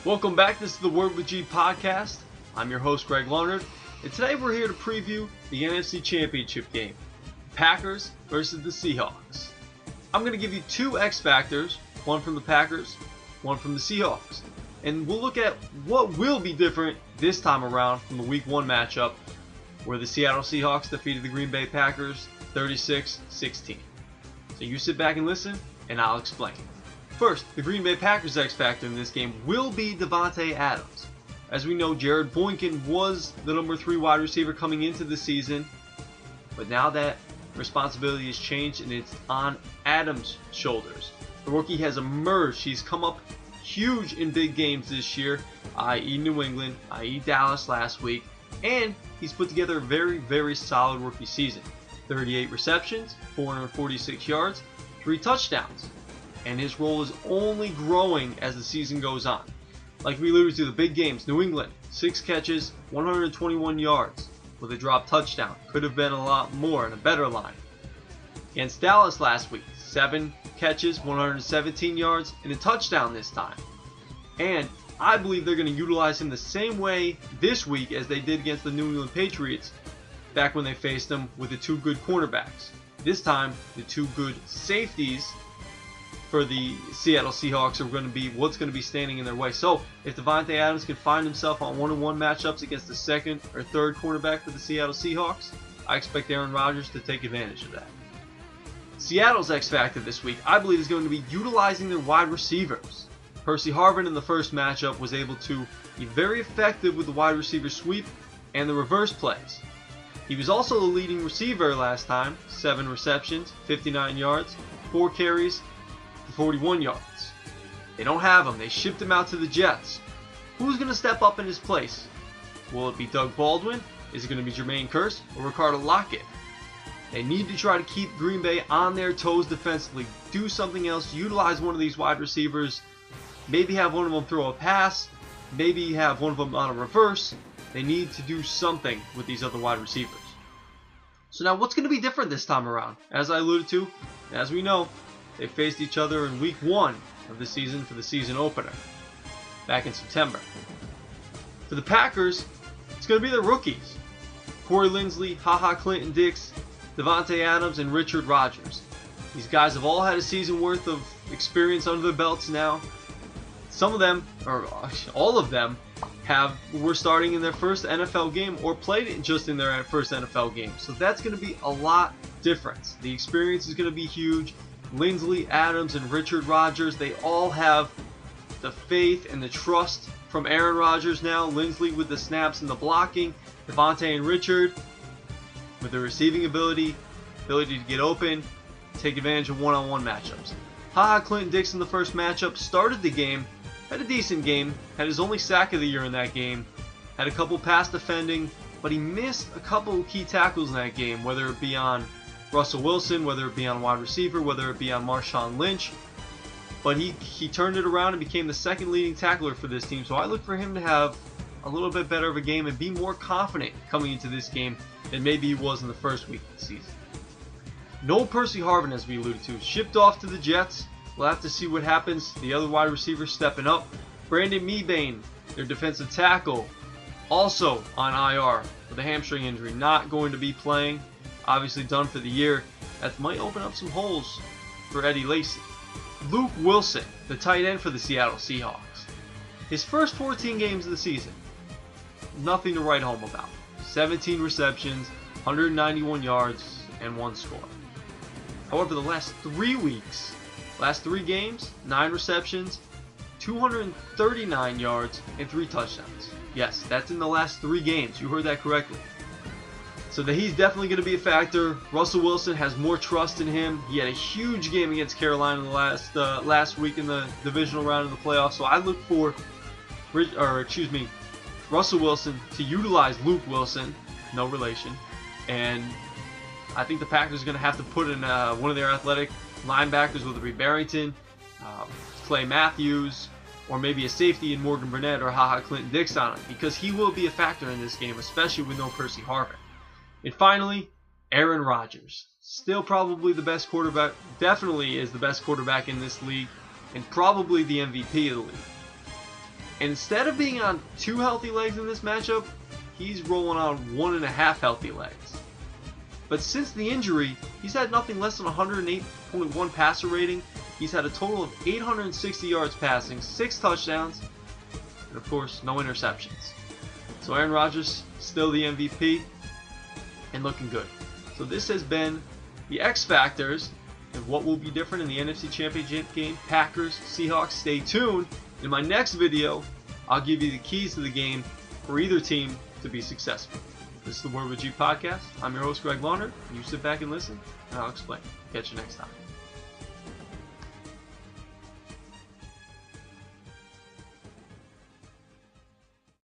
Welcome back. This is the Word with G podcast. I'm your host, Greg Leonard, and today we're here to preview the NFC Championship game, Packers versus the Seahawks. I'm going to give you two X Factors, one from the Packers, one from the Seahawks, and we'll look at what will be different this time around from the Week 1 matchup, where the Seattle Seahawks defeated the Green Bay Packers 36-16. So you sit back and listen, and I'll explain. First, the Green Bay Packers X Factor in this game will be Davante Adams. As we know, Jared Boykin was the number 3 wide receiver coming into the season, but now that responsibility has changed and it's on Adams' shoulders. The rookie has emerged. He's come up huge in big games this year, i.e. New England, i.e. Dallas last week, and he's put together a very, very solid rookie season. 38 receptions, 446 yards, 3 touchdowns. And his role is only growing as the season goes on. Like we alluded to, the big games, New England, 6 catches, 121 yards with a drop touchdown. Could have been a lot more and a better line. Against Dallas last week, 7 catches, 117 yards, and a touchdown this time. And I believe they're going to utilize him the same way this week as they did against the New England Patriots back when they faced them with the 2 good cornerbacks. This time, the 2 good safeties for the Seattle Seahawks are going to be what's going to be standing in their way. So if Davante Adams can find himself on 1-on-1 matchups against the 2nd or 3rd cornerback for the Seattle Seahawks, I expect Aaron Rodgers to take advantage of that. Seattle's X Factor this week, I believe, is going to be utilizing their wide receivers. Percy Harvin in the first matchup was able to be very effective with the wide receiver sweep and the reverse plays. He was also the leading receiver last time, 7 receptions, 59 yards, 4 carries, 41 yards. They don't have him. They shipped him out to the Jets. Who's going to step up in his place? Will it be Doug Baldwin? Is it going to be Jermaine Kearse or Ricardo Lockett? They need to try to keep Green Bay on their toes defensively. Do something else. Utilize one of these wide receivers. Maybe have one of them throw a pass. Maybe have one of them on a reverse. They need to do something with these other wide receivers. So now what's going to be different this time around? As I alluded to, as we know, they faced each other in Week 1 of the season for the season opener back in September. For the Packers, it's going to be the rookies. Corey Linsley, Clinton-Dix, Davante Adams, and Richard Rodgers. These guys have all had a season worth of experience under their belts now. Some of them, or all of them, were starting in their first NFL game or played just in their first NFL game. So that's going to be a lot different. The experience is going to be huge. Linsley, Adams, and Richard Rodgers, they all have the faith and the trust from Aaron Rodgers now. Linsley with the snaps and the blocking. Davante and Richard with the receiving ability to get open, take advantage of one-on-one matchups. Clinton-Dix in the first matchup started the game, had a decent game, had his only sack of the year in that game, had a couple pass defending, but he missed a couple key tackles in that game, whether it be on Russell Wilson, whether it be on wide receiver, whether it be on Marshawn Lynch. But he turned it around and became the 2nd leading tackler for this team. So I look for him to have a little bit better of a game and be more confident coming into this game than maybe he was in the first week of the season. No Percy Harvin, as we alluded to, shipped off to the Jets. We'll have to see what happens. The other wide receivers stepping up. Brandon Mebane, their defensive tackle, also on IR with a hamstring injury, not going to be playing. Obviously done for the year. That might open up some holes for Eddie Lacy. Luke Wilson, the tight end for the Seattle Seahawks. His first 14 games of the season, nothing to write home about. 17 receptions, 191 yards, and 1 score. However, the last 3 weeks, last 3 games, 9 receptions, 239 yards, and 3 touchdowns. Yes, that's in the last 3 games. You heard that correctly. So that he's definitely going to be a factor. Russell Wilson has more trust in him. He had a huge game against Carolina in the last week in the divisional round of the playoffs. So I look for, Russell Wilson to utilize Luke Wilson, no relation, and I think the Packers are going to have to put in one of their athletic linebackers, whether it be Barrington, Clay Matthews, or maybe a safety in Morgan Burnett or Clinton-Dix on it, because he will be a factor in this game, especially with no Percy Harvin. And finally, Aaron Rodgers. Still probably the best quarterback, definitely is the best quarterback in this league, and probably the MVP of the league. And instead of being on 2 healthy legs in this matchup, he's rolling on 1.5 healthy legs. But since the injury, he's had nothing less than 108.1 passer rating. He's had a total of 860 yards passing, 6 touchdowns, and of course, no interceptions. So Aaron Rodgers, still the MVP, and looking good. So this has been the X Factors and what will be different in the NFC Championship game, Packers-Seahawks. Stay tuned. In my next video, I'll give you the keys to the game for either team to be successful. This is the Word with G podcast. I'm your host, Greg Launard. You sit back and listen, and I'll explain. Catch you next time.